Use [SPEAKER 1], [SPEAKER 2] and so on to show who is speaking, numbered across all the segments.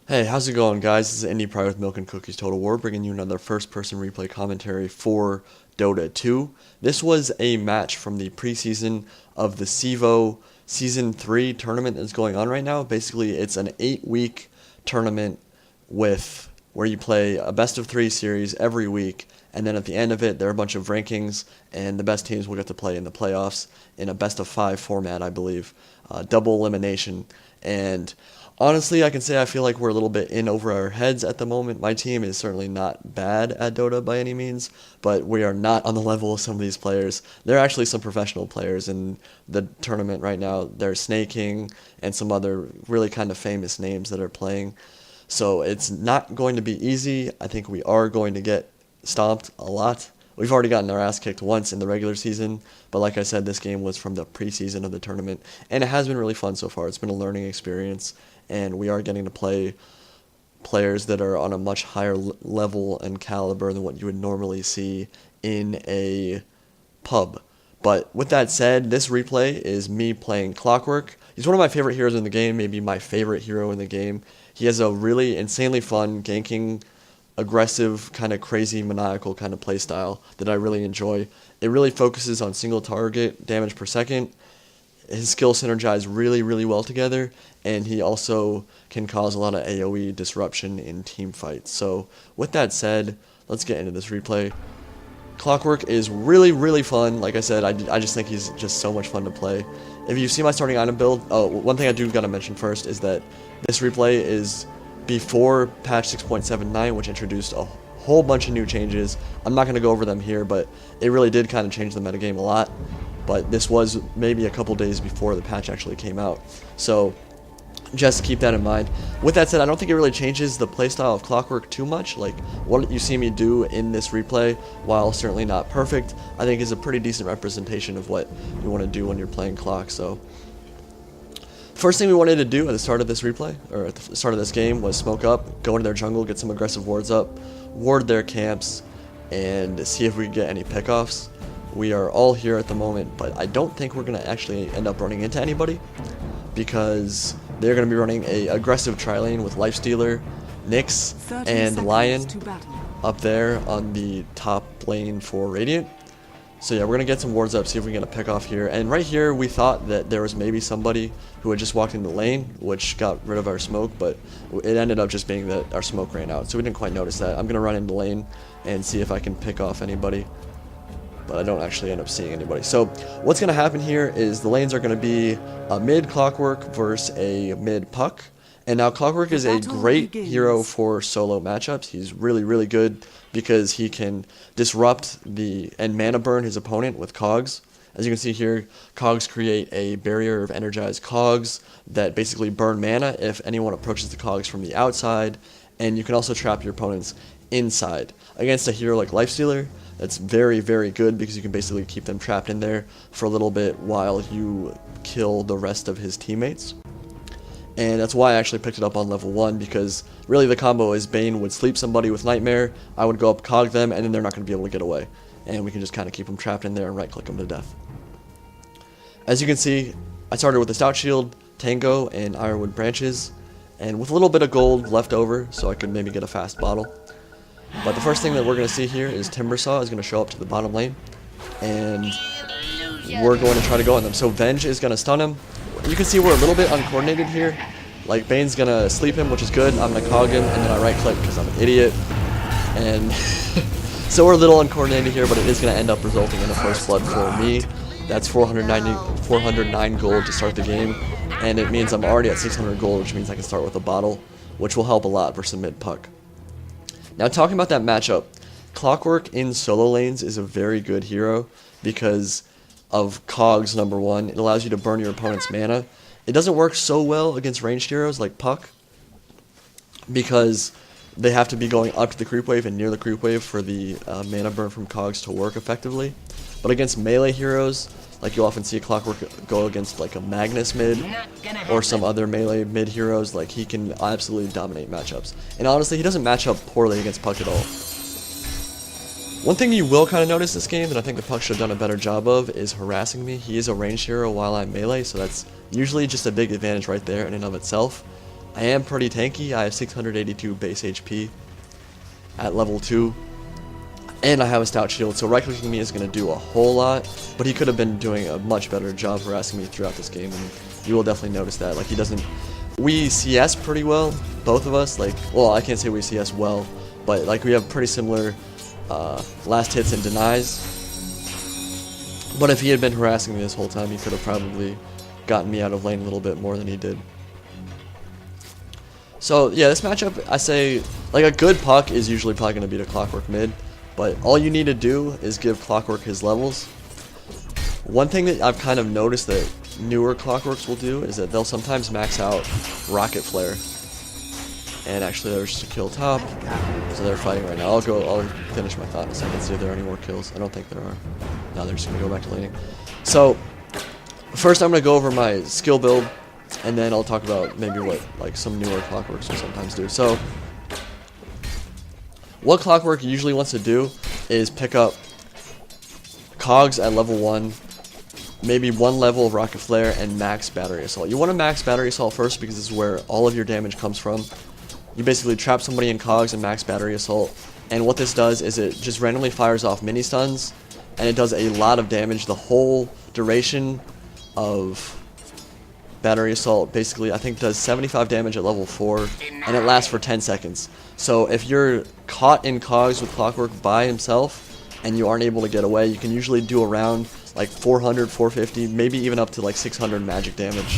[SPEAKER 1] Hey, how's it going, guys? This is Indy Pride with Milk and Cookies Total War, bringing you another first-person replay commentary for Dota 2. This was a match from the preseason of the CEVO Season 3 tournament that's going on right now. Basically, it's an 8-week tournament where you play a best-of-3 series every week, and then at the end of it, there are a bunch of rankings, and the best teams will get to play in the playoffs in a best-of-5 format, I believe, double elimination, and honestly, I can say I feel like we're a little bit in over our heads at the moment. My team is certainly not bad at Dota by any means, but we are not on the level of some of these players. There are actually some professional players in the tournament right now. There's Snaking and some other really kind of famous names that are playing. So it's not going to be easy. I think we are going to get stomped a lot. We've already gotten our ass kicked once in the regular season, but like I said, this game was from the preseason of the tournament, and it has been really fun so far. It's been a learning experience, and we are getting to play players that are on a much higher level and caliber than what you would normally see in a pub. But with that said, this replay is me playing Clockwerk. He's one of my favorite heroes in the game, maybe my favorite hero in the game. He has a really insanely fun ganking, aggressive, kind of crazy, maniacal kind of playstyle that I really enjoy. It really focuses on single target damage per second. His skills synergize really, really well together, and he also can cause a lot of AoE disruption in team fights. So with that said, let's get into this replay. Clockwerk is really, really fun. Like I said, I just think he's just so much fun to play. If you see my starting item build, one thing I do gotta mention first is that this replay is before patch 6.79, which introduced a whole bunch of new changes. I'm not going to go over them here, but it really did kind of change the metagame a lot. But this was maybe a couple days before the patch actually came out. So just keep that in mind. With that said, I don't think it really changes the playstyle of Clockwerk too much. Like, what you see me do in this replay, while certainly not perfect, I think is a pretty decent representation of what you want to do when you're playing Clock. So first thing we wanted to do at the start of this replay, or at the start of this game, was smoke up, go into their jungle, get some aggressive wards up, ward their camps, and see if we can get any pickoffs. We are all here at the moment, but I don't think we're going to actually end up running into anybody, because they're going to be running a aggressive tri-lane with Lifestealer, Nyx, and Lion up there on the top lane for Radiant. So yeah, we're going to get some wards up, see if we can get a pick off here. And right here, we thought that there was maybe somebody who had just walked into the lane, which got rid of our smoke, but it ended up just being that our smoke ran out. So we didn't quite notice that. I'm going to run into lane and see if I can pick off anybody, but I don't actually end up seeing anybody. So what's going to happen here is the lanes are going to be a mid Clockwerk versus a mid Puck. And now Clockwerk is a great hero for solo matchups. He's really, really good because he can disrupt and mana burn his opponent with cogs. As you can see here, cogs create a barrier of energized cogs that basically burn mana if anyone approaches the cogs from the outside, and you can also trap your opponents inside. Against a hero like Lifestealer, that's very, very good because you can basically keep them trapped in there for a little bit while you kill the rest of his teammates. And that's why I actually picked it up on level 1, because really the combo is Bane would sleep somebody with Nightmare, I would go up cog them, and then they're not going to be able to get away. And we can just kind of keep them trapped in there and right click them to death. As you can see, I started with the Stout Shield, Tango, and Ironwood Branches, and with a little bit of gold left over so I could maybe get a fast bottle. But the first thing that we're going to see here is Timbersaw is going to show up to the bottom lane, and we're going to try to go on them. So Venge is going to stun him. You can see we're a little bit uncoordinated here. Like, Bane's gonna sleep him, which is good. I'm gonna cog him, and then I right click because I'm an idiot. And so we're a little uncoordinated here, but it is gonna end up resulting in a first blood for me. That's 409 gold to start the game, and it means I'm already at 600 gold, which means I can start with a bottle, which will help a lot versus mid Puck. Now, talking about that matchup, Clockwerk in solo lanes is a very good hero because of cogs, number one. It allows you to burn your opponent's mana. It doesn't work so well against ranged heroes like Puck because they have to be going up to the creep wave and near the creep wave for the mana burn from cogs to work effectively. But against melee heroes, like you'll often see Clockwerk go against like a Magnus mid or some other melee mid heroes, like he can absolutely dominate matchups. And honestly, he doesn't match up poorly against Puck at all. One thing you will kind of notice this game that I think the Puck should have done a better job of is harassing me. He is a ranged hero while I'm melee, so that's usually just a big advantage right there in and of itself. I am pretty tanky. I have 682 base HP at level 2. And I have a stout shield, so right-clicking me is going to do a whole lot, but he could have been doing a much better job harassing me throughout this game, and you will definitely notice that. Like, he doesn't... We CS pretty well, both of us. Like, well, I can't say we CS well, but, like, we have pretty similar last hits and denies. But if he had been harassing me this whole time, he could have probably gotten me out of lane a little bit more than he did. So, yeah, this matchup, I say, like, a good puck is usually probably going to beat a Clockwerk mid. But all you need to do is give Clockwerk his levels. One thing that I've kind of noticed that newer Clockwerks will do is that they'll sometimes max out Rocket Flare. And actually there's just a kill top, so they're fighting right now. I'll finish my thought in a second, see if there are any more kills. I don't think there are. No, they're just going to go back to laning. So, first I'm going to go over my skill build, and then I'll talk about maybe what like some newer Clockwerks will sometimes do. So, what Clockwerk usually wants to do is pick up cogs at level 1, maybe 1 level of Rocket Flare, and max Battery Assault. You want to max Battery Assault first because this is where all of your damage comes from. You basically trap somebody in cogs and max Battery Assault, and what this does is it just randomly fires off mini stuns, and it does a lot of damage the whole duration of Battery Assault. Basically, I think does 75 damage at level 4, and it lasts for 10 seconds. So if you're caught in cogs with Clockwerk by himself, and you aren't able to get away, you can usually do around like 400, 450, maybe even up to like 600 magic damage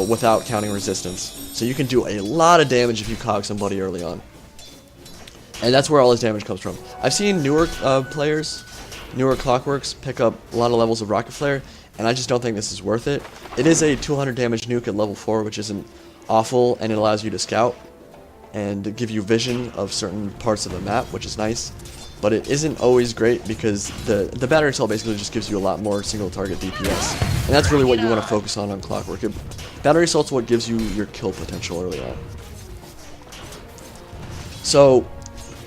[SPEAKER 1] without counting resistance. So you can do a lot of damage if you cog somebody early on. And that's where all his damage comes from. I've seen newer players, newer Clockwerks, pick up a lot of levels of Rocket Flare, and I just don't think this is worth it. It is a 200 damage nuke at level 4, which isn't awful, and it allows you to scout and give you vision of certain parts of the map, which is nice. But it isn't always great because the Battery Assault basically just gives you a lot more single target DPS. And that's really what you want to focus on Clockwerk. Battery Assault's what gives you your kill potential early on. So,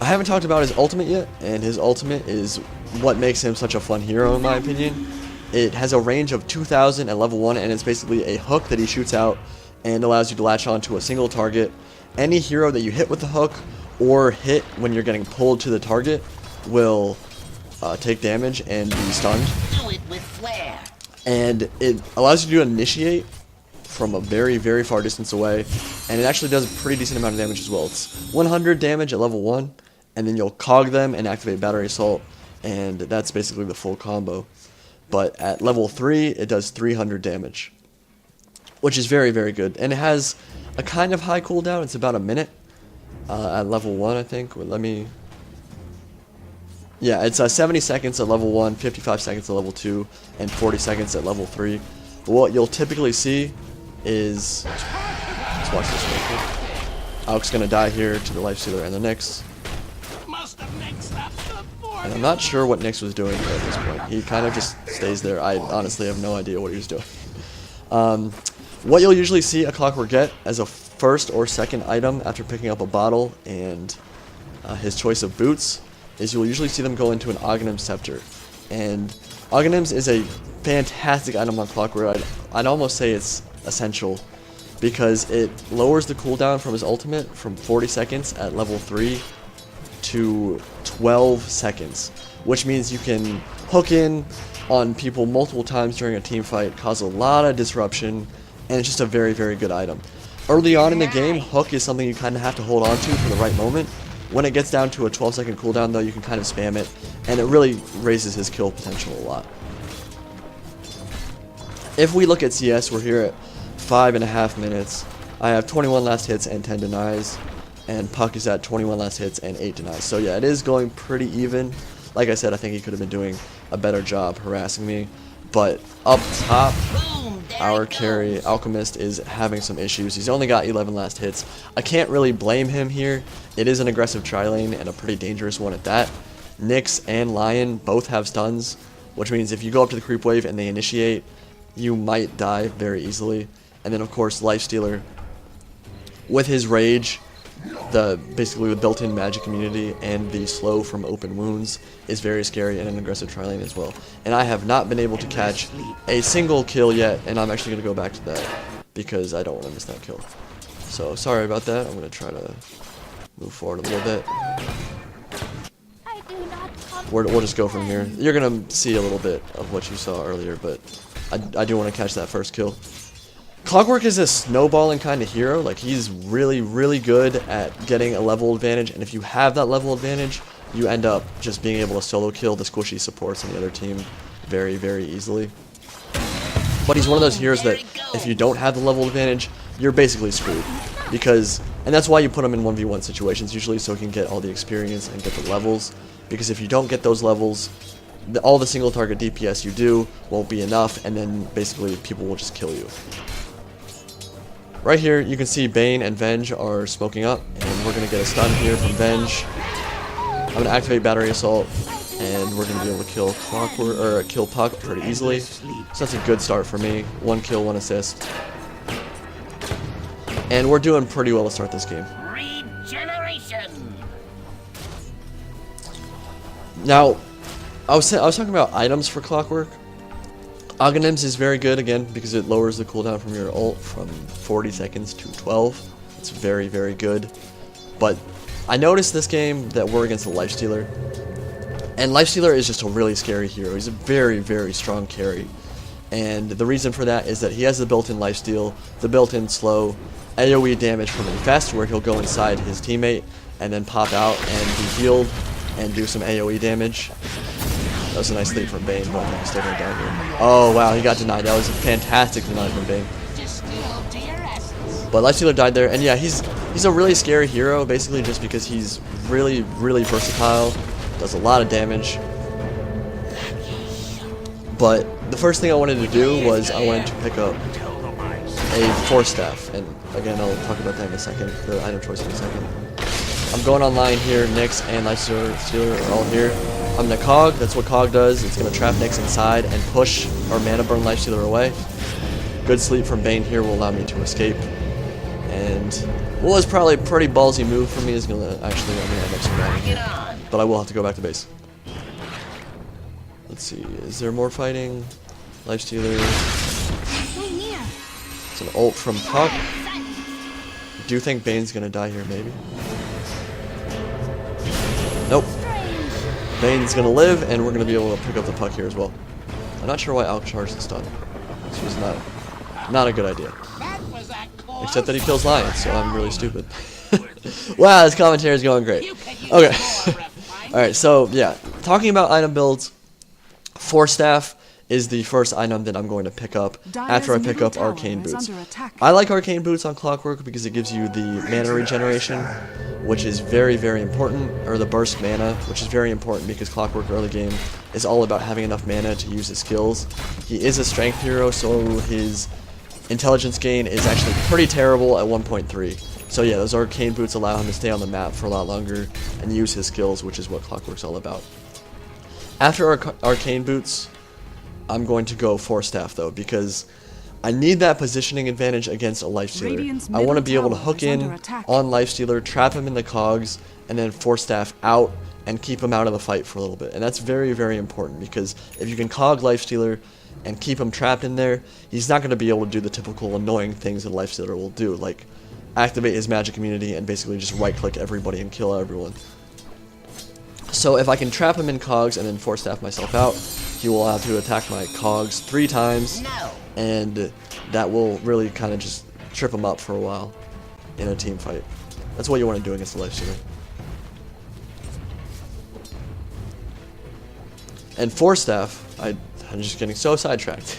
[SPEAKER 1] I haven't talked about his ultimate yet, and his ultimate is what makes him such a fun hero in my opinion. It has a range of 2,000 at level 1, and it's basically a hook that he shoots out and allows you to latch onto a single target. Any hero that you hit with the hook or hit when you're getting pulled to the target will take damage and be stunned.
[SPEAKER 2] Do it with flair.
[SPEAKER 1] And it allows you to initiate from a very, very far distance away, and it actually does a pretty decent amount of damage as well. It's 100 damage at level 1, and then you'll cog them and activate Battery Assault, and that's basically the full combo. But at level 3, it does 300 damage, which is very, very good. And it has a kind of high cooldown. It's about a minute at level 1, I think. Let me... Yeah, it's 70 seconds at level 1, 55 seconds at level 2, and 40 seconds at level 3. But what you'll typically see is... Let's watch this real quick. Auk's gonna die here to the Lifestealer and the Nyx. And I'm not sure what Nyx was doing at this point. He kind of just stays there. I honestly have no idea what he was doing. What you'll usually see a Clockwerk get as a first or second item after picking up a bottle and his choice of boots is you'll usually see them go into an Aghanim's Scepter. And Aghanim's is a fantastic item on Clockwerk. I'd almost say it's essential because it lowers the cooldown from his ultimate from 40 seconds at level 3 to 12 seconds, which means you can hook in on people multiple times during a team fight, cause a lot of disruption, and it's just a very, very good item. Early on in the game, hook is something you kind of have to hold on to for the right moment. When it gets down to a 12-second cooldown, though, you can kind of spam it, and it really raises his kill potential a lot. If we look at CS, we're here at 5.5 minutes. I have 21 last hits and 10 denies, and Puck is at 21 last hits and 8 denies. So yeah, it is going pretty even. Like I said, I think he could have been doing a better job harassing me. But up top, our carry, Alchemist, is having some issues. He's only got 11 last hits. I can't really blame him here. It is an aggressive tri-lane and a pretty dangerous one at that. Nyx and Lion both have stuns, which means if you go up to the creep wave and they initiate, you might die very easily. And then of course Lifestealer, with his rage, basically the built-in magic immunity and the slow from open wounds is very scary and an aggressive tri-lane as well. And I have not been able to catch a single kill yet, and I'm actually going to go back to that because I don't want to miss that kill. So sorry about that. I'm gonna try to move forward a little bit. We'll just go from here. You're gonna see a little bit of what you saw earlier, but I do want to catch that first kill. Clockwerk is a snowballing kind of hero. Like, he's really, really good at getting a level advantage, and if you have that level advantage, you end up just being able to solo kill the squishy supports on the other team very, very easily. But he's one of those heroes that if you don't have the level advantage, you're basically screwed. And that's why you put him in 1v1 situations usually, so he can get all the experience and get the levels. Because if you don't get those levels, all the single target DPS you do won't be enough, and then basically people will just kill you. Right here, you can see Bane and Venge are smoking up, and we're going to get a stun here from Venge. I'm going to activate Battery Assault, and we're going to be able to kill Clockwerk, or kill Puck pretty easily. So that's a good start for me. 1 kill, 1 assist. And we're doing pretty well to start this game.
[SPEAKER 2] Regeneration.
[SPEAKER 1] Now, I was talking about items for Clockwerk. Oghanims is very good, again, because it lowers the cooldown from your ult from 40 seconds to 12. It's very, very good. But I noticed this game that we're against a Lifestealer. And Lifestealer is just a really scary hero. He's a very, very strong carry. And the reason for that is that he has the built-in lifesteal, the built-in slow, AoE damage from Infest, where he'll go inside his teammate and then pop out and be healed and do some AoE damage. That was a nice lead from Bane, but he's still going down here. Oh wow, he got denied. That was a fantastic deny from Bane. But Lifestealer died there, and yeah, he's a really scary hero, basically just because he's really, really versatile, does a lot of damage. But the first thing I wanted to do was I wanted to pick up a Force Staff, and again, I'll talk about that in a second, the item choice in a second. I'm going online here. Nyx and Lifestealer are all here. I'm the Cog. That's what Cog does. It's going to trap Nyx inside and push our mana burn Lifestealer away. Good sleep from Bane here will allow me to escape. And what was probably a pretty ballsy move for me is going to actually let me end up surviving here. But I will have to go back to base. Let's see. Is there more fighting? Lifestealer. It's an ult from Puck. Do you think Bane's going to die here, maybe? Nope. Bane's gonna live, and we're gonna be able to pick up the Puck here as well. I'm not sure why Alk charged the stun. This was not a good idea. Except that he kills Lions, so I'm really stupid. Wow, this commentary is going great. Okay. Alright, so yeah, talking about item builds, Force Staff is the first item that I'm going to pick up after I pick up Arcane Boots. I like Arcane Boots on Clockwerk because it gives you the mana regeneration, which is very, very important, or the burst mana, which is very important because Clockwerk early game is all about having enough mana to use his skills. He is a strength hero, so his intelligence gain is actually pretty terrible at 1.3. So yeah, those Arcane Boots allow him to stay on the map for a lot longer and use his skills, which is what Clockwerk's all about. After Arcane Boots, I'm going to go Force Staff though, because I need that positioning advantage against a Lifestealer. I want to be able to hook in on Lifestealer, trap him in the cogs, and then Force Staff out and keep him out of the fight for a little bit. And that's very, very important, because if you can cog Lifestealer and keep him trapped in there, he's not going to be able to do the typical annoying things that Lifestealer will do, like activate his magic immunity and basically just right-click everybody and kill everyone. So if I can trap him in cogs and then Force Staff myself out, he will have to attack my cogs 3 times, and that will really kind of just trip him up for a while in a team fight. That's what you want to do against the Lifestealer. And Force Staff, I'm just getting so sidetracked.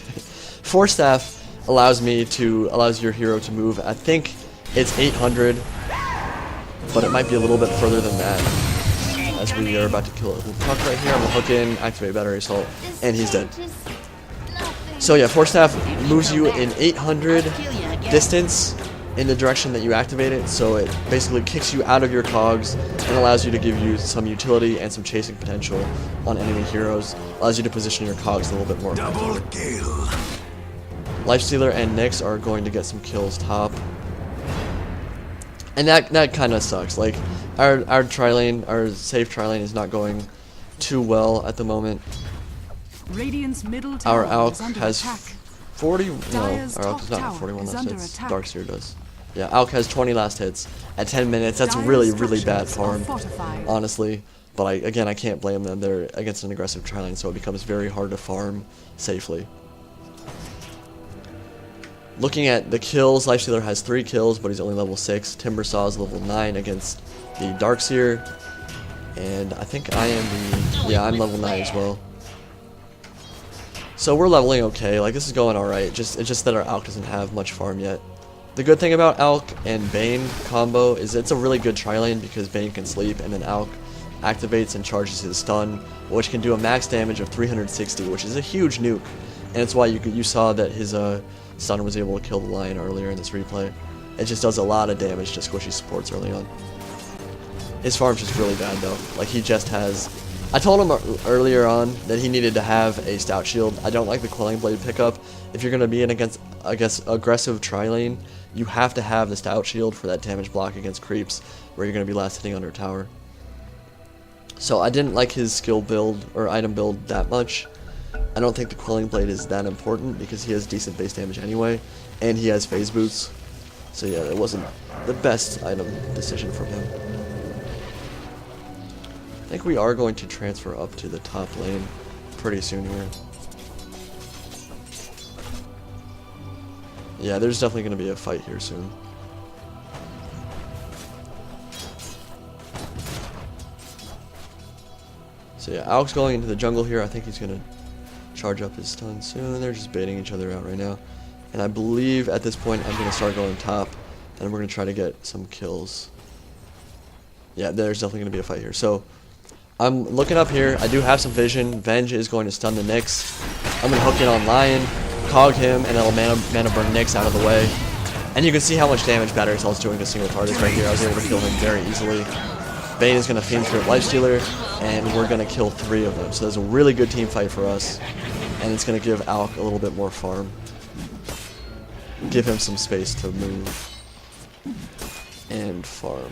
[SPEAKER 1] Force Staff allows your hero to move. I think it's 800, but it might be a little bit further than that. As we are about to kill a Puck right here, I'm gonna hook in, activate Battery Assault, and he's dead. So yeah, Force Staff moves you in 800 distance in the direction that you activate it, so it basically kicks you out of your cogs and allows you to give you some utility and some chasing potential on enemy heroes. Allows you to position your cogs a little bit more effectively. Lifestealer and Nyx are going to get some kills top. And that kind of sucks. Like, our tri-lane, our safe tri-lane is not going too well at the moment. Our Alk has 40, no, our Alk does not have 41, that's Darkseer does. Yeah, Alk has 20 last hits at 10 minutes. That's really, really bad farm, honestly. But again, I can't blame them. They're against an aggressive tri-lane, so it becomes very hard to farm safely. Looking at the kills, Lifestealer has 3 kills, but he's only level 6. Timbersaw is level 9 against the Darkseer. And I think I am the... Yeah, I'm level 9 as well. So we're leveling okay. Like, this is going alright. It's just that our Alk doesn't have much farm yet. The good thing about Alk and Bane combo is it's a really good tri-lane because Bane can sleep, and then Alk activates and charges his stun, which can do a max damage of 360, which is a huge nuke. And it's why you saw that his stun was able to kill the lion earlier in this replay. It just does a lot of damage to squishy supports early on. His farm's just really bad though. Like, he just has... I told him earlier on that he needed to have a stout shield. I don't like the Quelling Blade pickup. If you're going to be in against, I guess, aggressive tri-lane, you have to have the stout shield for that damage block against creeps, where you're going to be last hitting under tower. So I didn't like his skill build, or item build, that much. I don't think the Quelling Blade is that important, because he has decent base damage anyway, and he has phase boots. So yeah, it wasn't the best item decision from him. I think we are going to transfer up to the top lane pretty soon here. Yeah, there's definitely going to be a fight here soon. So yeah, Alk's going into the jungle here. I think he's going to charge up his stun soon. They're just baiting each other out right now. And I believe at this point I'm going to start going top, and we're going to try to get some kills. Yeah, there's definitely going to be a fight here. So I'm looking up here. I do have some vision. Venge is going to stun the Nyx. I'm going to hook in on Lion, cog him, and it'll mana burn Nyx out of the way. And you can see how much damage Battery Cell's doing to single targets right here. I was able to kill him very easily. Bane is going to Fiend Script Lifestealer, and we're going to kill 3 of them. So there's a really good team fight for us, and it's going to give Alk a little bit more farm. Give him some space to move and farm.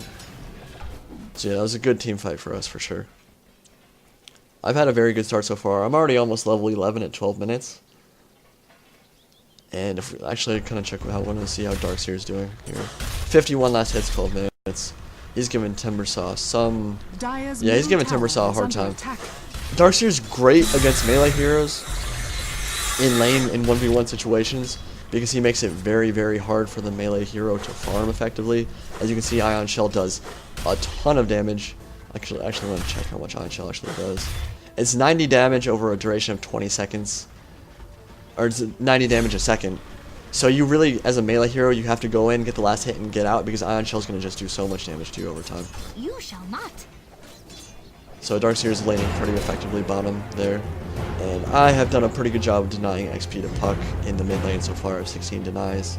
[SPEAKER 1] So yeah, that was a good team fight for us for sure. I've had a very good start so far. I'm already almost level 11 at 12 minutes. And if actually kind of check out, I want to see how Darkseer is doing here. 51 last hits, 12 minutes. He's giving Timbersaw some... Yeah, he's giving Timbersaw a hard time. Darkseer's great against melee heroes in lane in 1v1 situations because he makes it very, very hard for the melee hero to farm effectively. As you can see, Ion Shell does a ton of damage. Actually, I want to check how much Ion Shell actually does. It's 90 damage over a duration of 20 seconds. Or it's 90 damage a second. So you really, as a melee hero, you have to go in, get the last hit, and get out, because Ion Shell's going to just do so much damage to you over time.
[SPEAKER 2] You shall not.
[SPEAKER 1] So Darkseer's laning pretty effectively bottom there. And I have done a pretty good job of denying XP to Puck in the mid lane so far. 16 denies.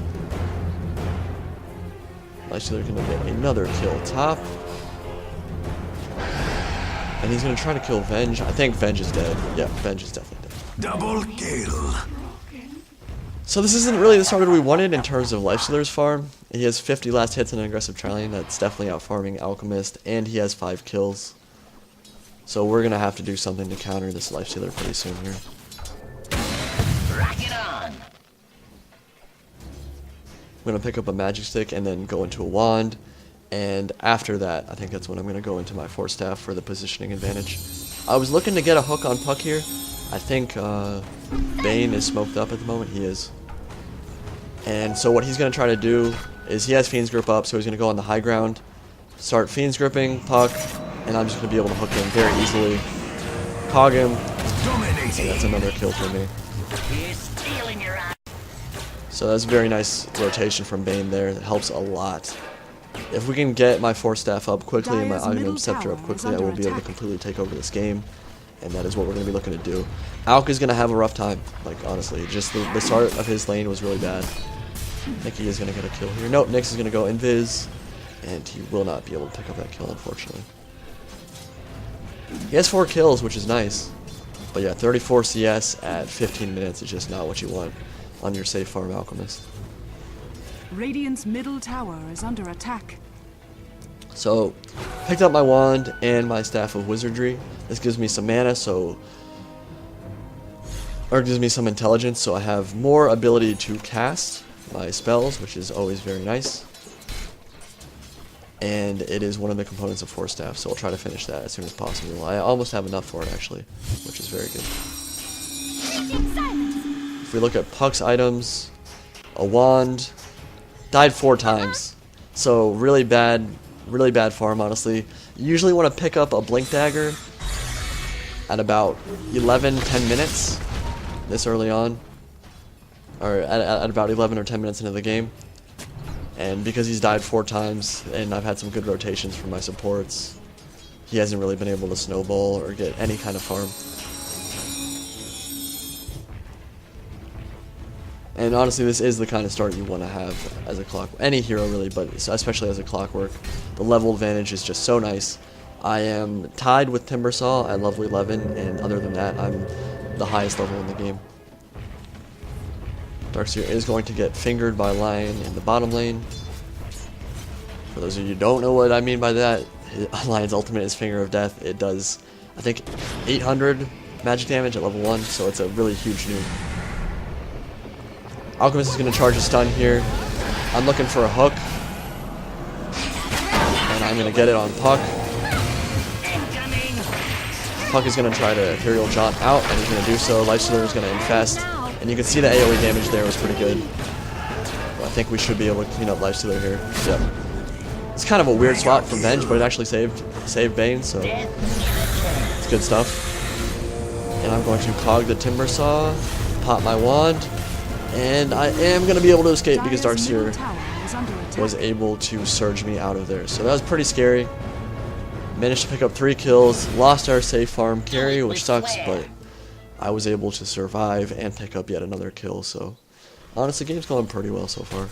[SPEAKER 1] Lifestealer going to get another kill top. And he's going to try to kill Venge. I think Venge is dead. Yeah, Venge is definitely dead.
[SPEAKER 3] Double kill.
[SPEAKER 1] So this isn't really the starter we wanted in terms of Lifestealer's farm. He has 50 last hits in an aggressive tri-lane. That's definitely out-farming Alchemist. And he has 5 kills. So we're going to have to do something to counter this Lifestealer pretty soon here.
[SPEAKER 2] Rock it on.
[SPEAKER 1] I'm going to pick up a magic stick and then go into a wand. And after that, I think that's when I'm going to go into my Force Staff for the positioning advantage. I was looking to get a hook on Puck here. I think Bane is smoked up at the moment. He is. And so what he's going to try to do is he has Fiend's Grip up, so he's going to go on the high ground, start Fiend's Gripping Puck, and I'm just going to be able to hook him very easily. Cog him. And that's another kill for me.
[SPEAKER 2] He's stealing your eye.
[SPEAKER 1] So that's a very nice rotation from Bane there. That helps a lot. If we can get my Force Staff up quickly and my Augmented Scepter up quickly, I will be able to completely take over this game. And that is what we're going to be looking to do. Alk is going to have a rough time, like, honestly. Just the start of his lane was really bad. I think he is going to get a kill here. Nope, Nyx is going to go invis, and he will not be able to pick up that kill, unfortunately. He has 4 kills, which is nice. But yeah, 34 CS at 15 minutes is just not what you want on your safe farm Alchemist.
[SPEAKER 4] Radiant's middle tower is under attack.
[SPEAKER 1] So, picked up my wand and my Staff of Wizardry. This gives me some mana, or gives me some intelligence, so I have more ability to cast my spells, which is always very nice. and it is one of the components of Force Staff, so I'll try to finish that as soon as possible. I almost have enough for it, actually, which is very good. If we look at Puck's items, a wand, died 4 times, so really bad farm, honestly. You usually want to pick up a Blink Dagger at about 10 minutes, this early on, or at about 11 or 10 minutes into the game. And because he's died 4 times, and I've had some good rotations from my supports, he hasn't really been able to snowball or get any kind of farm. And honestly, this is the kind of start you want to have as a any hero really, but especially as a Clockwerk. The level advantage is just so nice. I am tied with Timbersaw at level 11, and other than that, I'm the highest level in the game. Darkseer is going to get fingered by Lion in the bottom lane. For those of you who don't know what I mean by that, Lion's ultimate is Finger of Death. It does, I think, 800 magic damage at level 1, so it's a really huge nuke. Alchemist is going to charge a stun here. I'm looking for a hook, and I'm going to get it on Puck. Puck is going to try to Ethereal Jaunt out, and he's going to do so. Lifestealer is going to infest. And you can see the AoE damage there was pretty good. Well, I think we should be able to clean up Lifestealer here. Yep. It's kind of a weird swap from Venge, but it actually saved Bane, so it's good stuff. And I'm going to cog the Timbersaw, pop my wand, and I am going to be able to escape because Darkseer was able to surge me out of there. So that was pretty scary. Managed to pick up 3 kills, lost our safe farm carry, which sucks, but I was able to survive and pick up yet another kill, so honestly, the game's going pretty well so far.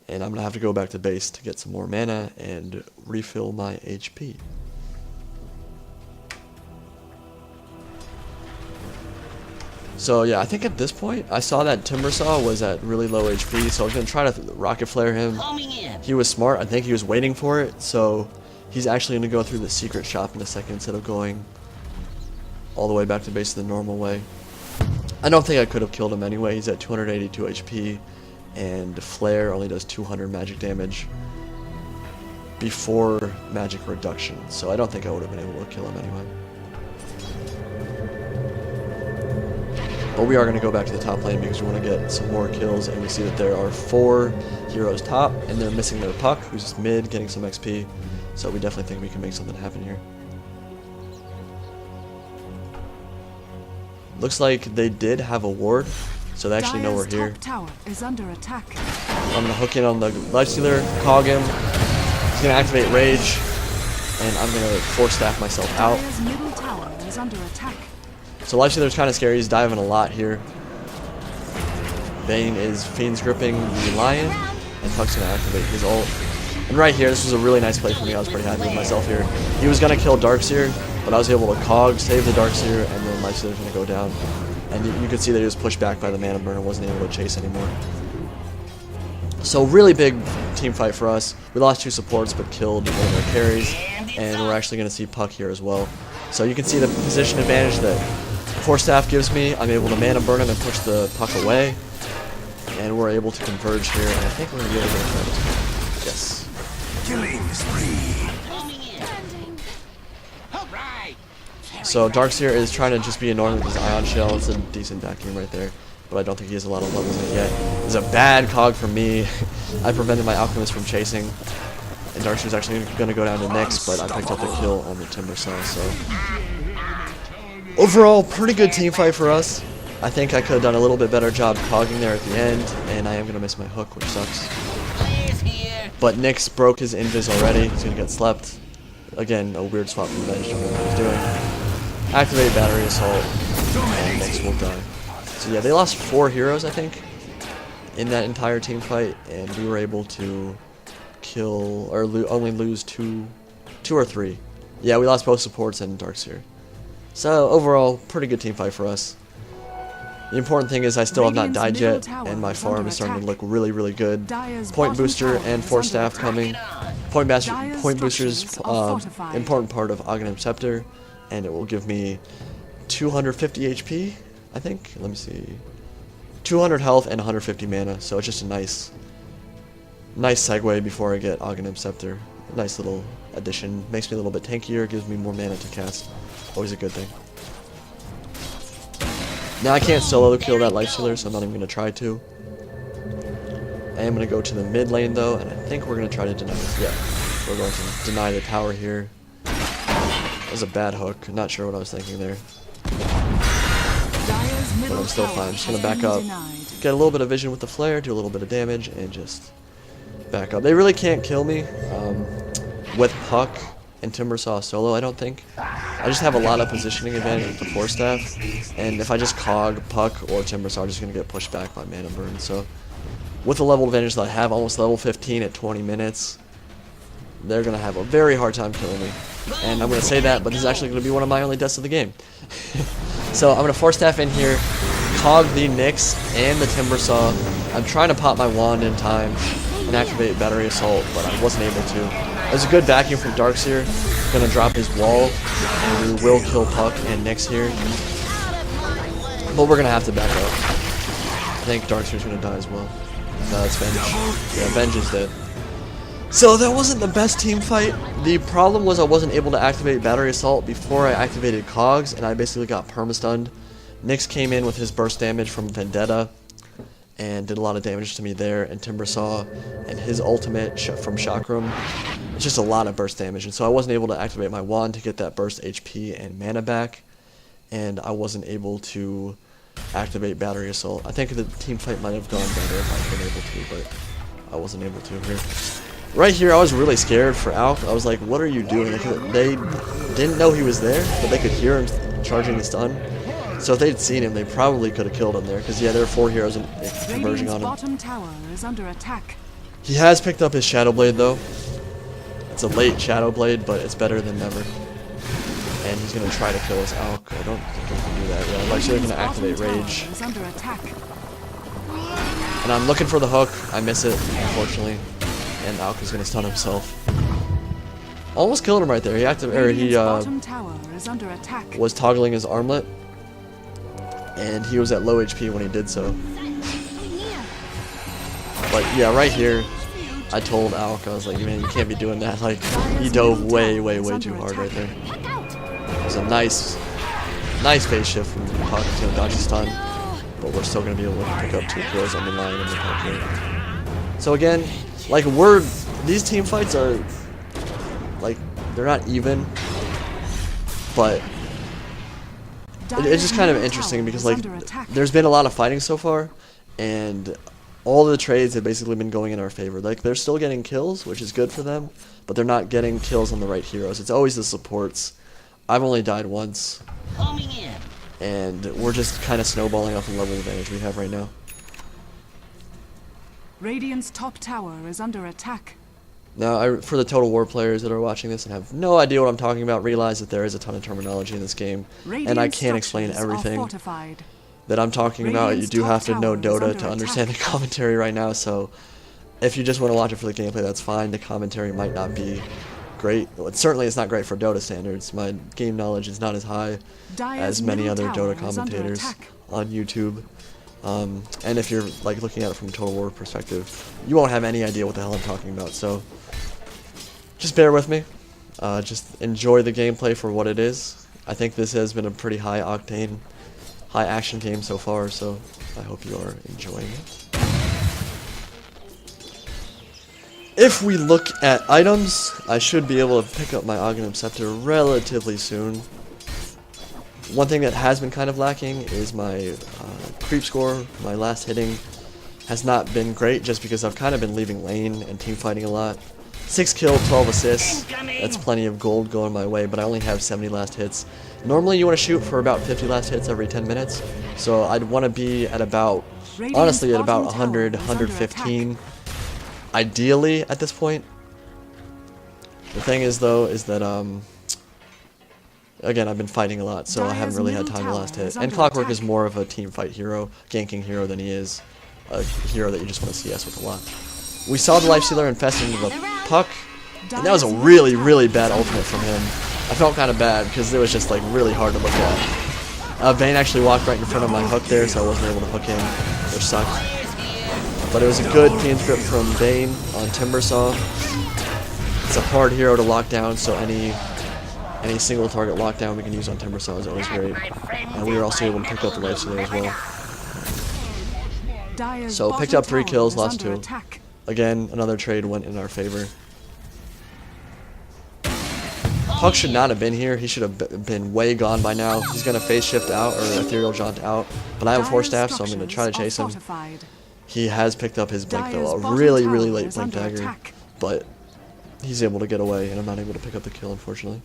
[SPEAKER 1] And I'm going to have to go back to base to get some more mana and refill my HP. So yeah, I think at this point, I saw that Timbersaw was at really low HP, so I was going to try to Rocket Flare him. He was smart, I think he was waiting for it, so he's actually going to go through the secret shop in a second instead of going all the way back to base the normal way. I don't think I could have killed him anyway. He's at 282 HP, and Flare only does 200 magic damage before magic reduction, so I don't think I would have been able to kill him anyway. But we are going to go back to the top lane because we want to get some more kills, and we see that there are 4 heroes top, and they're missing their Puck, who's just mid, getting some XP. So we definitely think we can make something happen here. Looks like they did have a ward, so they actually know we're here.
[SPEAKER 4] Tower is under attack.
[SPEAKER 1] I'm gonna hook in on the Lifestealer, cog him. He's gonna activate Rage, and I'm gonna Force Staff myself out.
[SPEAKER 4] Dire's middle tower is under attack.
[SPEAKER 1] So Lifestealer's kind of scary. He's diving a lot here. Bane is Fiend's gripping the Lion, and Puck's gonna activate his ult. And right here, this was a really nice play for me. I was pretty happy with myself here. He was going to kill Darkseer, but I was able to cog, save the Darkseer, and then Lifestealer's going to go down. And you could see that he was pushed back by the mana burn and wasn't able to chase anymore. So really big team fight for us. We lost 2 supports, but killed one of their carries. And we're actually going to see Puck here as well. So you can see the position advantage that Force Staff gives me. I'm able to mana burn him and push the Puck away. And we're able to converge here, and I think we're going to be able to get it. Yes.
[SPEAKER 3] Killing spree.
[SPEAKER 1] So Darkseer is trying to just be annoying with his Ion Shell. It's a decent backing right there, but I don't think he has a lot of levels in it yet. It's a bad cog for me. I prevented my Alchemist from chasing, and Darkseer's actually going to go down to Nyx, but I picked up the kill on the Timbersaw. So overall, pretty good team fight for us. I think I could have done a little bit better job cogging there at the end, and I am going to miss my hook, which sucks. But Nyx broke his invis already. He's going to get slept. Again, a weird swap from Venge. Don't know what he's doing. Activate Battery Assault, and Nyx will die. So yeah, they lost 4 heroes, I think, in that entire team fight, and we were able to kill, or only lose 2 or 3. Yeah, we lost both supports and Darkseer. So overall, pretty good team fight for us. The important thing is I still have not died yet, and my farm is starting to look really, really good. Point Booster and Force Staff coming. Point Booster's important part of Untitled Chapter, and it will give me 250 HP, I think. Let me see. 200 health and 150 mana, so it's just a nice Nice segue before I get Aghanim Scepter. Nice little addition. Makes me a little bit tankier, gives me more mana to cast. Always a good thing. Now I can't solo kill that Lifestealer, so I'm not even going to try to. I am going to go to the mid lane though, and I think we're going to try to deny it. Yeah, we're going to deny the tower here. That was a bad hook. Not sure what I was thinking there. But I'm still fine. I'm just going to back up, get a little bit of vision with the flare, do a little bit of damage, and just back up. They really can't kill me with Puck and Timbersaw solo, I don't think. I just have a lot of positioning advantage with the Force Staff, and if I just cog Puck or Timbersaw, I'm just going to get pushed back by Mana Burn. So with the level advantage that I have, almost level 15 at 20 minutes, they're going to have a very hard time killing me. And I'm going to say that, but this is actually going to be one of my only deaths of the game. So I'm going to Force Staff in here, cog the Nyx and the Timbersaw. I'm trying to pop my wand in time and activate Battery Assault, but I wasn't able to. There's a good vacuum from Darkseer. Going to drop his wall, and we will kill Puck and Nyx here. But we're going to have to back up. I think Darkseer's going to die as well. No, it's Venge. Yeah, Venge is dead. So that wasn't the best team fight. The problem was I wasn't able to activate Battery Assault before I activated Cogs, and I basically got permastunned. Nyx came in with his burst damage from Vendetta and did a lot of damage to me there, and Timbersaw and his ultimate from Chakram. It's just a lot of burst damage, and so I wasn't able to activate my wand to get that burst HP and mana back, and I wasn't able to activate Battery Assault. I think the team fight might have gone better if I'd been able to, but I wasn't able to here. Right here, I was really scared for Alk. I was like, what are you doing? Like, they didn't know he was there, but they could hear him charging the stun. So if they'd seen him, they probably could have killed him there. Because, yeah, there are 4 heroes converging on him.
[SPEAKER 4] Bottom tower is under attack.
[SPEAKER 1] He has picked up his Shadow Blade, though. It's a late Shadow Blade, but it's better than never. And he's going to try to kill his Alk. I don't think he can do that. Yeah, I'm actually going to activate Rage. And I'm looking for the hook. I miss it, unfortunately. And Alk is going to stun himself. Almost killed him right there. He was toggling his armlet, and he was at low HP when he did so. But yeah, right here, I told Alk, I was like, man, you can't be doing that. Like, he dove way, way, way too hard right there. It was a nice phase shift from Puck. He's going to dodge the stun, but we're still going to be able to pick up 2 kills on the line and the Puck here. So again, like, these team fights are, like, they're not even, but it's just kind of interesting because, like, there's been a lot of fighting so far, and all the trades have basically been going in our favor. Like, they're still getting kills, which is good for them, but they're not getting kills on the right heroes. It's always the supports. I've only died once, and we're just kind of snowballing off the level advantage we have right now.
[SPEAKER 4] Radiant's top tower is under attack.
[SPEAKER 1] Now, for the Total War players that are watching this and have no idea what I'm talking about, realize that there is a ton of terminology in this game, and I can't explain everything that I'm talking about. You do have to know Dota to understand the commentary right now, so if you just want to watch it for the gameplay, that's fine. The commentary might not be great. Well, certainly it's not great for Dota standards. My game knowledge is not as high as many other Dota commentators on YouTube. And if you're, like, looking at it from a Total War perspective, you won't have any idea what the hell I'm talking about, so just bear with me. Just enjoy the gameplay for what it is. I think this has been a pretty high octane, high action game so far, so I hope you are enjoying it. If we look at items, I should be able to pick up my Aghanim Scepter relatively soon. One thing that has been kind of lacking is my creep score. My last hitting has not been great just because I've kind of been leaving lane and team fighting a lot. 6 kills, 12 assists. That's plenty of gold going my way, but I only have 70 last hits. Normally you want to shoot for about 50 last hits every 10 minutes. So I'd want to be at about, honestly, at about 100, 115. Ideally at this point. The thing is, though, is that again, I've been fighting a lot, so I haven't really had time to last hit. And Clockwerk is more of a team fight hero, ganking hero, than he is a hero that you just want to CS with a lot. We saw the Lifestealer infest into the Puck, and that was a really, really bad ultimate from him. I felt kind of bad, because it was just, like, really hard to look at. Vayne actually walked right in front of my hook there, so I wasn't able to hook him, which sucked. But it was a good clean script from Bane on Timbersaw. It's a hard hero to lock down, so any single target lockdown we can use on Timbersaw is always great. And we were also able to pick up the Lifestealer as well. So picked up 3 kills, lost 2. Again, another trade went in our favor. Puck should not have been here. He should have been way gone by now. He's going to phase shift out or ethereal jaunt out. But I have a 4-staff, so I'm going to try to chase him. He has picked up his blink though, a really late blink dagger. But he's able to get away, and I'm not able to pick up the kill, unfortunately.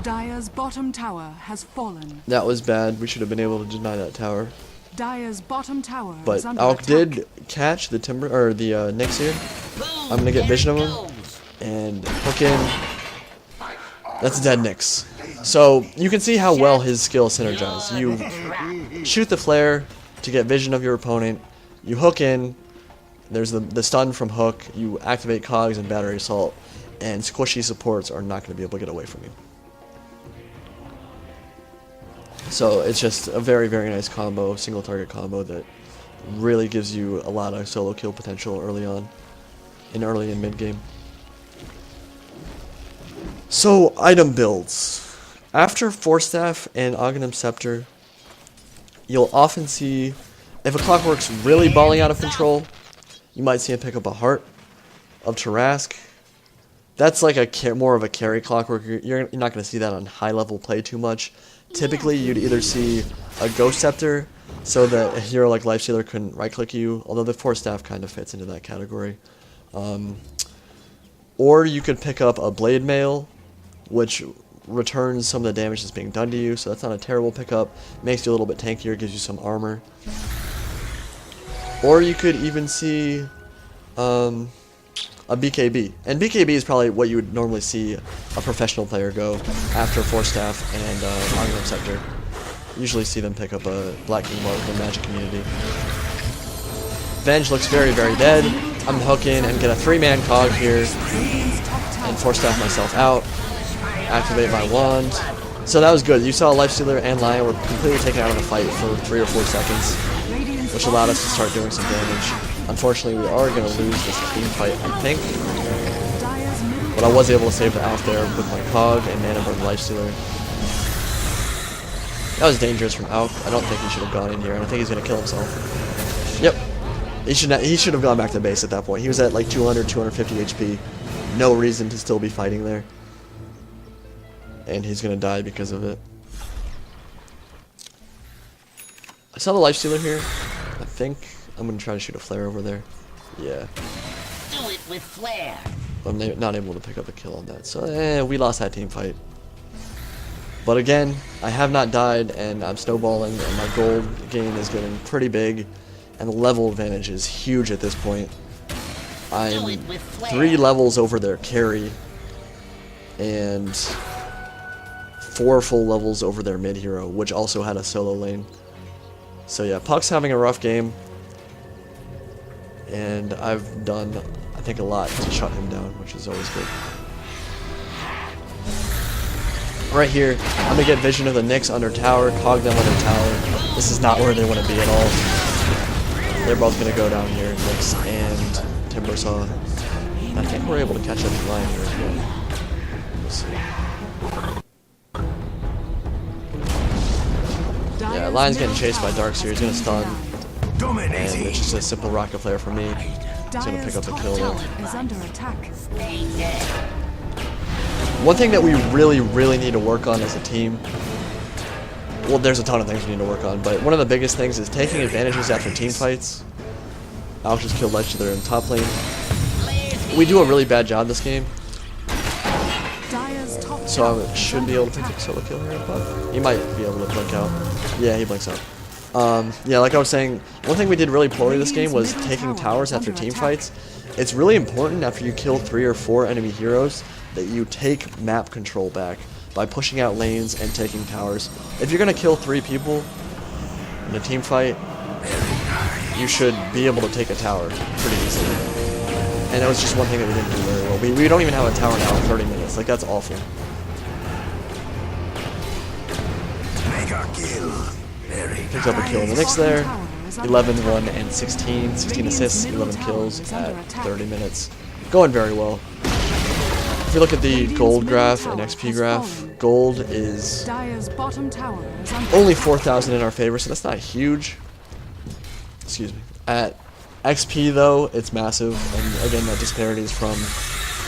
[SPEAKER 4] Dire's bottom tower has fallen.
[SPEAKER 1] That was bad. We should have been able to deny that tower.
[SPEAKER 4] Dire's bottom tower
[SPEAKER 1] But
[SPEAKER 4] is under
[SPEAKER 1] Alk
[SPEAKER 4] attack.
[SPEAKER 1] did catch the Timber or the Nyx here. I'm gonna get vision of him and hook in. That's a dead Nyx. So you can see how well his skills synergize. You shoot the flare to get vision of your opponent. You hook in. There's the stun from hook. You activate cogs and battery assault, and squishy supports are not going to be able to get away from you. So it's just a very nice combo, single target combo that really gives you a lot of solo kill potential early on, early and mid game. So item builds. After 4-staff and Untitled Scepter, you'll often see if a Clockwerk's really balling out of control, you might see him pick up a Heart of Tarask. That's like more of a carry Clockwerk. You're not going to see that on high level play too much. Typically, you'd either see a Ghost Scepter, so that a hero like Lifestealer couldn't right-click you, although the 4-staff kind of fits into that category. Or you could pick up a Blade Mail, which returns some of the damage that's being done to you, so that's not a terrible pickup. Makes you a little bit tankier, gives you some armor. Or you could even see a BKB. And BKB is probably what you would normally see a professional player go after 4-staff and Untitled Scepter. Usually see them pick up a Black King Mark in the Magic community. Venge looks very dead. I'm hook in and get a 3-man cog here and 4-staff myself out. Activate my wand. So that was good. You saw Lifestealer and Lion were completely taken out of the fight for 3 or 4 seconds, which allowed us to start doing some damage. Unfortunately, we are going to lose this team fight, I think. But I was able to save the Alf there with my Cog and Mana Burn Lifestealer. That was dangerous from Alf. I don't think he should have gone in here, and I think he's going to kill himself. Yep. He should have gone back to base at that point. He was at like 200, 250 HP. No reason to still be fighting there. And he's going to die because of it. I saw the Lifestealer here. I think I'm going to try to shoot a flare over there. Yeah.
[SPEAKER 2] Do it with flair.
[SPEAKER 1] I'm not able to pick up a kill on that. So, we lost that team fight. But again, I have not died, and I'm snowballing, and my gold gain is getting pretty big, and the level advantage is huge at this point. I'm 3 levels over their carry, and 4 full levels over their mid hero, which also had a solo lane. So yeah, Puck's having a rough game, and I've done, I think, a lot to shut him down, which is always good. Right here, I'm going to get vision of the Nyx under tower, cog them under tower. This is not where they want to be at all. They're both going to go down here, Nyx and Timbersaw. I think we're able to catch up to Lion here as well. We'll see. Yeah, Lion's getting chased by Darkseer. He's going to stun. And it's just a simple rocket flare for me. He's going to pick up the kill there. One thing that we really need to work on as a team, well, there's a ton of things we need to work on, but one of the biggest things is taking advantages after team fights. I'll just kill Lifestealer in top lane. We do a really bad job this game, so I should be able to pick up solo kill here, but he might be able to blink out. Yeah, he blinks out. Yeah, like I was saying, one thing we did really poorly this game was taking towers after team fights. It's really important after you kill 3 or 4 enemy heroes that you take map control back by pushing out lanes and taking towers. If you're going to kill 3 people in a team fight, you should be able to take a tower pretty easily. And that was just one thing that we didn't do very well. We don't even have a tower now in 30 minutes. Like, that's awful.
[SPEAKER 3] Mega kill.
[SPEAKER 1] Picks up a kill in the Nyx there. 11, 1, and 16. 16 assists, 11 kills at 30 minutes. Going very well. If you look at the gold graph and XP graph, gold is only 4,000 in our favor, so that's not huge. Excuse me. At XP though, it's massive, and again that disparity is from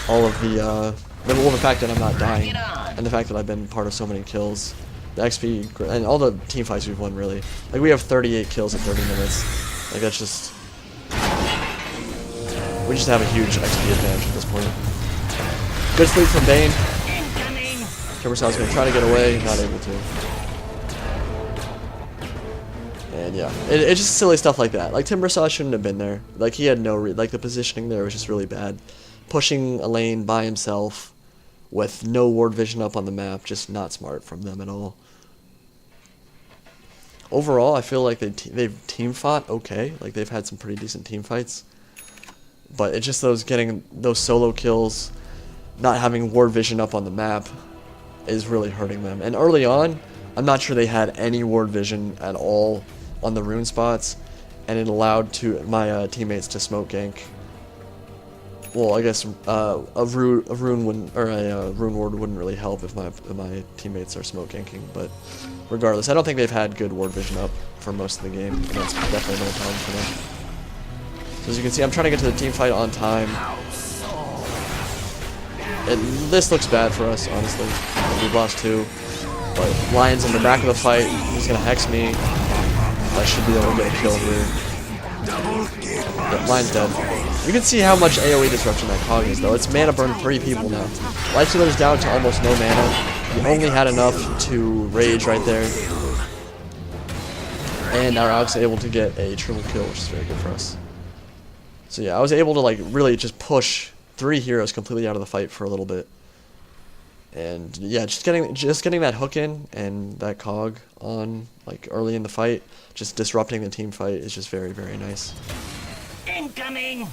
[SPEAKER 1] all of the fact that I'm not dying, and the fact that I've been part of so many kills. The XP and all the team fights we've won, really. Like, we have 38 kills in 30 minutes. Like, that's just... we just have a huge XP advantage at this point. Good sleep from Bane. Timbersaws gonna try to get away, not able to. And yeah, it's just silly stuff like that. Like, Timbersaw shouldn't have been there. Like, he had no like, the positioning there was just really bad. Pushing a lane by himself with no ward vision up on the map, just not smart from them at all. Overall, I feel like they've team fought okay. Like, they've had some pretty decent team fights. But it's just getting those solo kills, not having ward vision up on the map is really hurting them. And early on, I'm not sure they had any ward vision at all on the rune spots, and it allowed my teammates to smoke gank. Well, I guess a rune wouldn't, or a rune ward wouldn't really help if my teammates are smoke ganking. But regardless, I don't think they've had good ward vision up for most of the game, and that's definitely no problem for them. So as you can see, I'm trying to get to the team fight on time. This looks bad for us, honestly. We've lost 2. But Lion's in the back of the fight. He's gonna hex me. I should be able to get a kill here. Yep, Lion's dead. You can see how much AoE disruption that Cog is, though. It's mana burn 3 people now. Lifestealer's down to almost no mana. He only had enough to rage right there. And our Alex is able to get a triple kill, which is very good for us. So yeah, I was able to, like, really just push 3 heroes completely out of the fight for a little bit. And yeah, just getting that hook in and that Cog on, like, early in the fight, just disrupting the team fight is just very, very nice.
[SPEAKER 2] Incoming!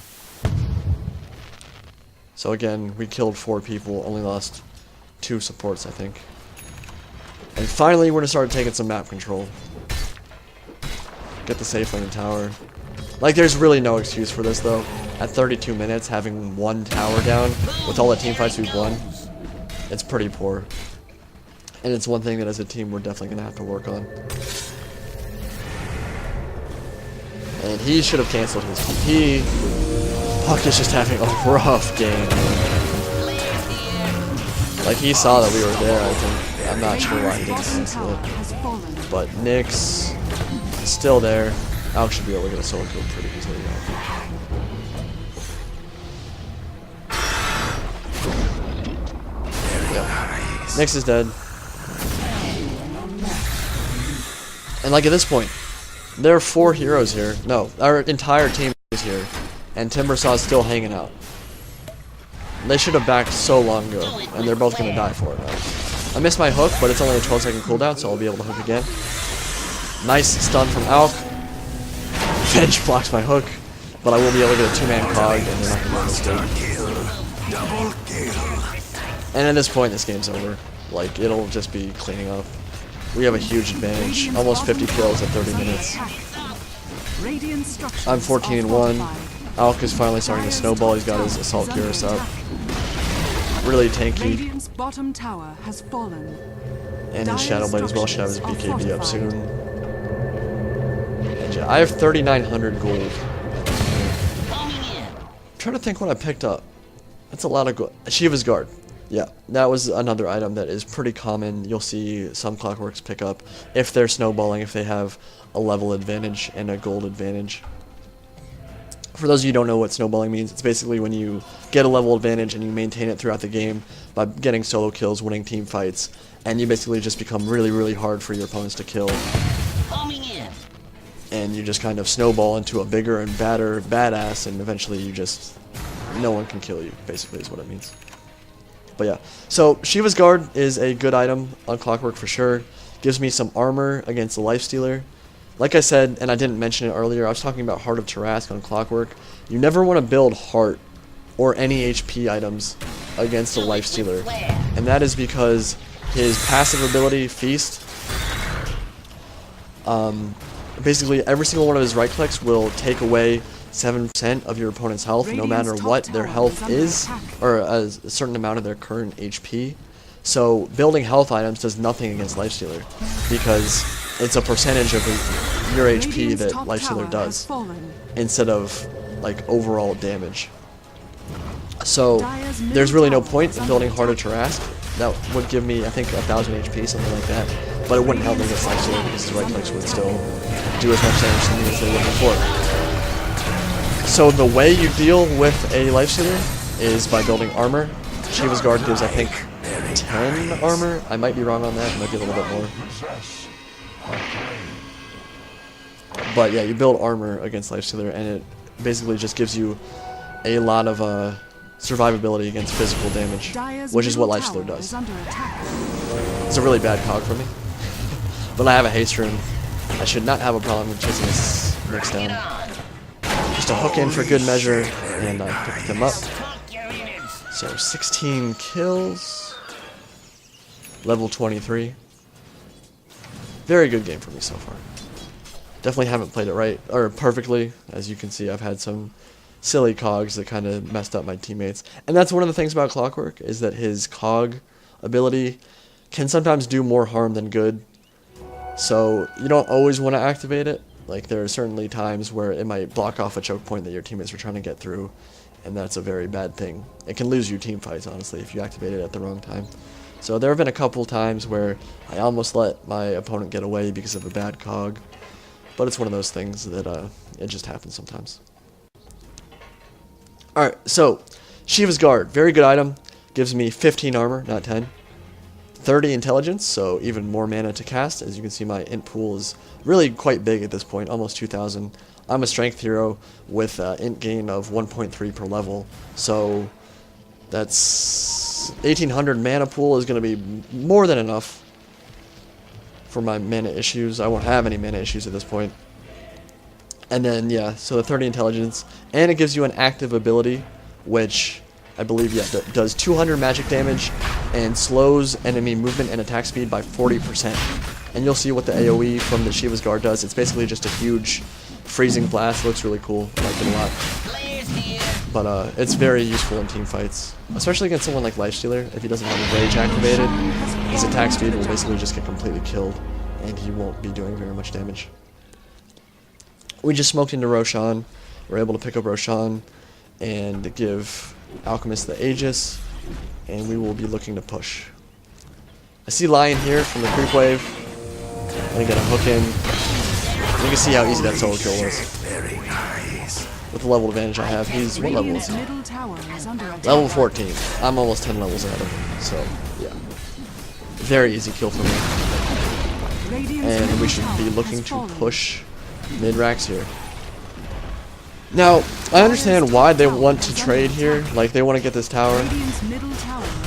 [SPEAKER 1] So again, we killed 4 people, only lost 2 supports, I think. And finally, we're gonna start taking some map control. Get the safe lane tower. Like, there's really no excuse for this, though. At 32 minutes, having 1 tower down with all the team fights we've won, it's pretty poor. And it's one thing that as a team we're definitely going to have to work on. And he should have canceled his TP. Puck is just having a rough game. Like, he saw that we were there, I think. I'm not sure why he didn't cancel it. But Nyx is still there. Alex should be able to get a solo kill pretty easily now. Nyx is dead. And like at this point, there are 4 heroes here. No, our entire team is here. And Timbersaw's still hanging out. They should have backed so long ago. And they're both going to die for it now. I missed my hook, but it's only a 12-second cooldown, so I'll be able to hook again. Nice stun from Alk. Venge blocks my hook, but I will be able to get a 2-man Cog, and they're not going to get a mistake. And at this point, this game's over. Like, it'll just be cleaning up. We have a huge advantage. Almost 50 kills at 30 minutes. I'm 14-1. Alk is finally starting to snowball. He's got his Assault Cuirass up. Really tanky. And his Shadow Blade as well should have his BKB up soon. And yeah, I have 3,900 gold. I'm trying to think what I picked up. That's a lot of gold. Shiva's Guard. Yeah, that was another item that is pretty common. You'll see some Clockwerks pick up if they're snowballing, if they have a level advantage and a gold advantage. For those of you who don't know what snowballing means, it's basically when you get a level advantage and you maintain it throughout the game by getting solo kills, winning team fights, and you basically just become really, really hard for your opponents to kill. And you just kind of snowball into a bigger and badder badass, and eventually you just... no one can kill you, basically, is what it means. But yeah, so Shiva's Guard is a good item on Clockwerk for sure. Gives me some armor against the Lifestealer. Like I said, and I didn't mention it earlier, I was talking about Heart of Tarask on Clockwerk. You never want to build Heart or any HP items against a Lifestealer. And that is because his passive ability, Feast, basically every single one of his right clicks will take away 7% of your opponent's health, no matter what their health is, or a certain amount of their current HP. So building health items does nothing against Lifestealer, because it's a percentage of your HP that Lifestealer does, instead of like overall damage. So there's really no point in building Heart of Tarrasque. That would give me, I think, 1,000 HP, something like that. But it wouldn't help me against Lifestealer, because his right clicks would still do as much damage to me as they would before. So the way you deal with a Lifestealer is by building armor. Shiva's Guard gives, I think, 10 armor. I might be wrong on that. It might be a little bit more. But yeah, you build armor against Lifestealer, and it basically just gives you a lot of survivability against physical damage, which is what Lifestealer does. It's a really bad cog for me. But I have a haste rune. I should not have a problem with chasing this next down. Just a hook in for good measure, and I picked them up. So 16 kills. Level 23. Very good game for me so far. Definitely haven't played it right, or perfectly. As you can see, I've had some silly cogs that kind of messed up my teammates. And that's one of the things about Clockwerk, is that his cog ability can sometimes do more harm than good. So you don't always want to activate it. Like, there are certainly times where it might block off a choke point that your teammates are trying to get through, and that's a very bad thing. It can lose you team fights, honestly, if you activate it at the wrong time. So there have been a couple times where I almost let my opponent get away because of a bad cog, but it's one of those things that it just happens sometimes. Alright, so Shiva's Guard, very good item, gives me 15 armor, not 10. 30 intelligence, so even more mana to cast. As you can see, my int pool is really quite big at this point, almost 2,000. I'm a strength hero with int gain of 1.3 per level, so that's 1,800 mana pool is going to be more than enough for my mana issues. I won't have any mana issues at this point. And then, yeah, so the 30 intelligence, and it gives you an active ability, which I believe, yeah, does 200 magic damage and slows enemy movement and attack speed by 40%. And you'll see what the AoE from the Shiva's Guard does. It's basically just a huge freezing blast. It looks really cool. I like it a lot. But it's very useful in team fights, especially against someone like Lifestealer. If he doesn't have his rage activated, his attack speed will basically just get completely killed, and he won't be doing very much damage. We just smoked into Roshan. We're able to pick up Roshan and give Alchemist the Aegis, and we will be looking to push. I see Lion here from the creep wave. I'm gonna get a hook in. You can see how easy that solo kill was.
[SPEAKER 3] Very nice.
[SPEAKER 1] With the level advantage I have, he's, what level is he? Level 14. I'm almost 10 levels ahead of him, so yeah. Very easy kill for me. And we should be looking to push mid-racks here. Now, I understand why they want to trade here, like they want to get this tower,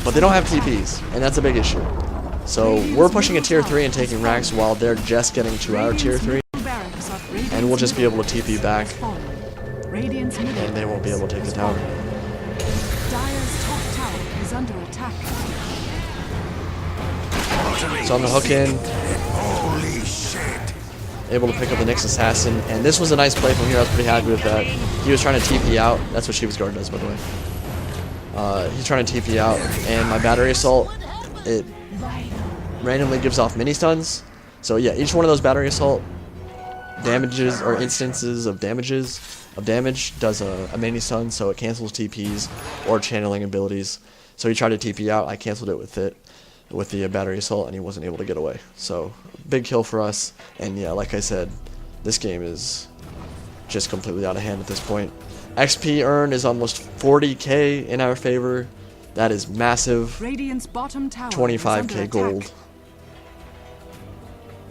[SPEAKER 1] but they don't have TPs, and that's a big issue. So we're pushing a tier 3 and taking racks while they're just getting to our tier 3, and we'll just be able to TP back, and they won't be able to take the tower. So I'm going to hook in.
[SPEAKER 3] Holy shit.
[SPEAKER 1] Able to pick up the next assassin, and this was a nice play from here. I was pretty happy with that. He was trying to TP out. That's what Shiva's Guard does, by the way. He's trying to TP out, and my battery assault, it randomly gives off mini stuns. So yeah, each one of those battery assault damages or instances of damage does a mini stun, so it cancels TPs or channeling abilities. So he tried to TP out. I canceled it with the battery assault, and he wasn't able to get away. So big kill for us, and yeah, like I said, this game is just completely out of hand at this point. XP earned is almost 40k in our favor. That is massive. 25k gold.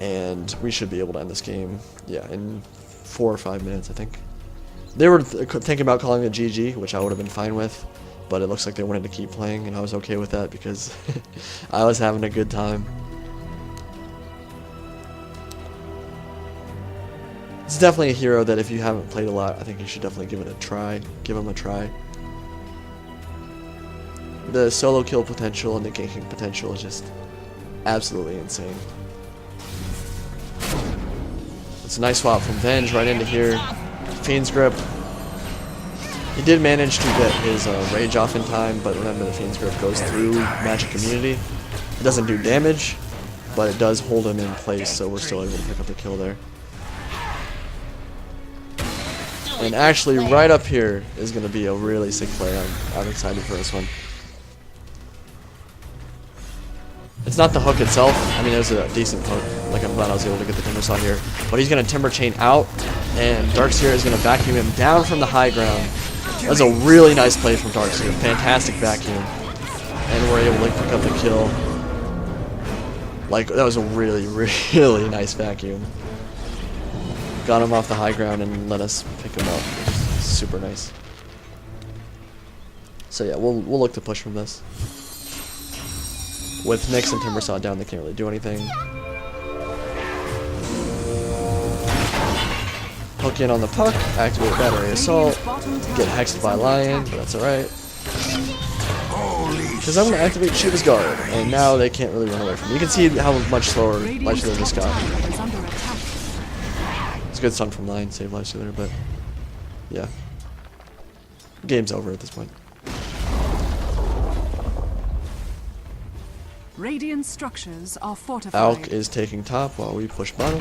[SPEAKER 1] And we should be able to end this game, yeah, in 4 or 5 minutes, I think. They were thinking about calling it GG, which I would have been fine with, but it looks like they wanted to keep playing, and I was okay with that because I was having a good time. It's definitely a hero that if you haven't played a lot, I think you should definitely give it a try. Give him a try. The solo kill potential and the ganking potential is just absolutely insane. Let's It's a nice swap from Venge right into here. Fiend's Grip. He did manage to get his rage off in time, but remember the Fiend's Grip goes through magic immunity. It doesn't do damage, but it does hold him in place, so we're still able to pick up the kill there. And actually, right up here is going to be a really sick play. I'm excited for this one. It's not the hook itself. I mean, it was a decent hook. Like, I'm glad I was able to get the Timber Saw here. But he's going to Timber Chain out, and Darkseer is going to vacuum him down from the high ground. That's a really nice play from Darkseer. Fantastic vacuum. And we're able to pick up the kill. Like, that was a really, really nice vacuum. Got him off the high ground and let us pick him up. Super nice. So yeah, we'll look to push from this. With Nyx and Timbersaw down, they can't really do anything. Hook in on the puck, activate Battery Assault, get hexed by Lion, but that's alright. Because I'm going to activate Shiva's Guard, and now they can't really run away from me. You can see how much slower Lifestealer just got. It's a good stun from Lion, save Lifestealer, but yeah. Game's over at this point.
[SPEAKER 4] Radiant structures are fortified.
[SPEAKER 1] Alk is taking top while we push bottom.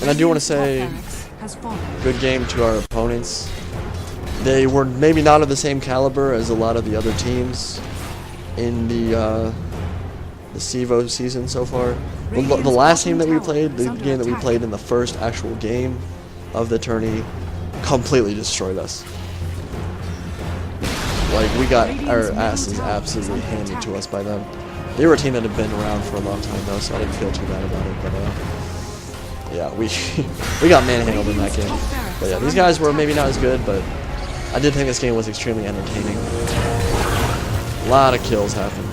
[SPEAKER 1] And I do want to say, good game to our opponents. They were maybe not of the same caliber as a lot of the other teams in the CEVO season so far. The last game that we played, the game that we played in the first actual game of the tourney, completely destroyed us. Like, we got our asses absolutely handed to us by them. They were a team that had been around for a long time though, so I didn't feel too bad about it. But yeah, we got manhandled in that game. But yeah, these guys were maybe not as good, but I did think this game was extremely entertaining. A lot of kills happened.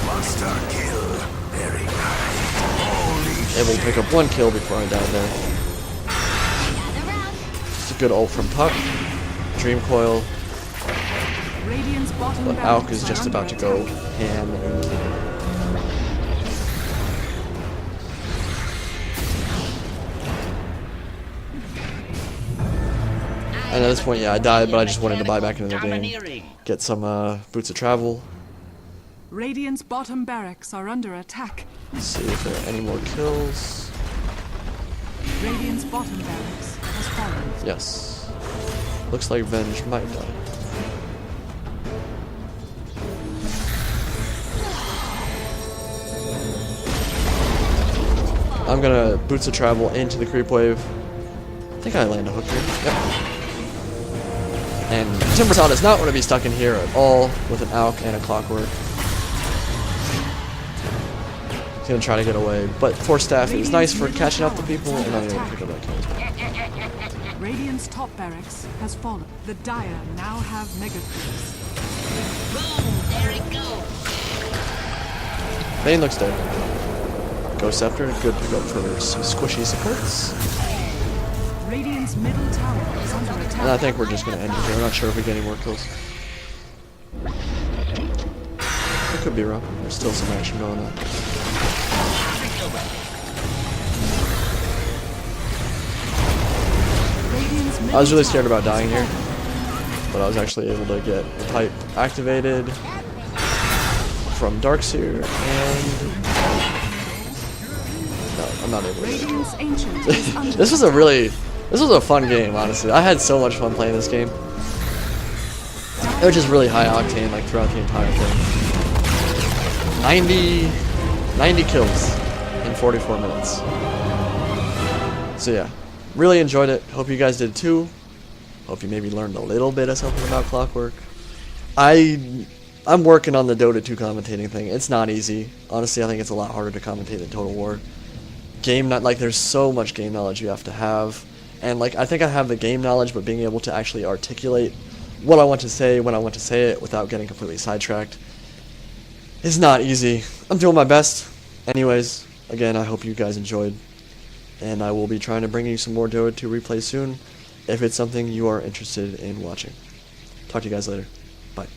[SPEAKER 3] Monster kill. Very nice.
[SPEAKER 1] Able to pick up one kill before I died there. It's a good ult from Puck. Dream Coil. But Alk is just about to go ham. And at this point, yeah, I died, but I just wanted to buy back into the game. Get some boots of travel.
[SPEAKER 4] Radiant's bottom barracks are under attack.
[SPEAKER 1] Let's see if there are any more kills.
[SPEAKER 4] Radiant's bottom barracks has fallen.
[SPEAKER 1] Yes. Looks like Venge might die. I'm gonna boots of travel into the creep wave. I think I land a hook here. Yep. And Timbersaw does not want to be stuck in here at all with an Alk and a Clockwerk. He's gonna try to get away, but Force Staff is nice for catching up to people, and I'm able to pick up that kill.
[SPEAKER 4] Radiant's top barracks has fallen. The Dire now have mega creeps.
[SPEAKER 2] Boom! There it goes.
[SPEAKER 1] Vayne looks dead. Ghost Scepter, good pickup for some squishy supports.
[SPEAKER 4] Radiant's middle tower is under attack.
[SPEAKER 1] And I think we're just gonna end it here. I'm not sure if we get any more kills. I could be wrong. There's still some action going on. I was really scared about dying here, but I was actually able to get the pipe activated from Darkseer, and no, I'm not able to get it. This was a fun game, honestly. I had so much fun playing this game. It was just really high octane, like throughout the entire thing. 90 kills in 44 minutes. So yeah. Really enjoyed it. Hope you guys did too. Hope you maybe learned a little bit of something about Clockwerk. I'm working on the Dota 2 commentating thing. It's not easy. Honestly, I think it's a lot harder to commentate than Total War. There's so much game knowledge you have to have. And like, I think I have the game knowledge, but being able to actually articulate what I want to say when I want to say it without getting completely sidetracked is not easy. I'm doing my best. Anyways, again, I hope you guys enjoyed. And I will be trying to bring you some more Dota 2 replays soon, if it's something you are interested in watching. Talk to you guys later.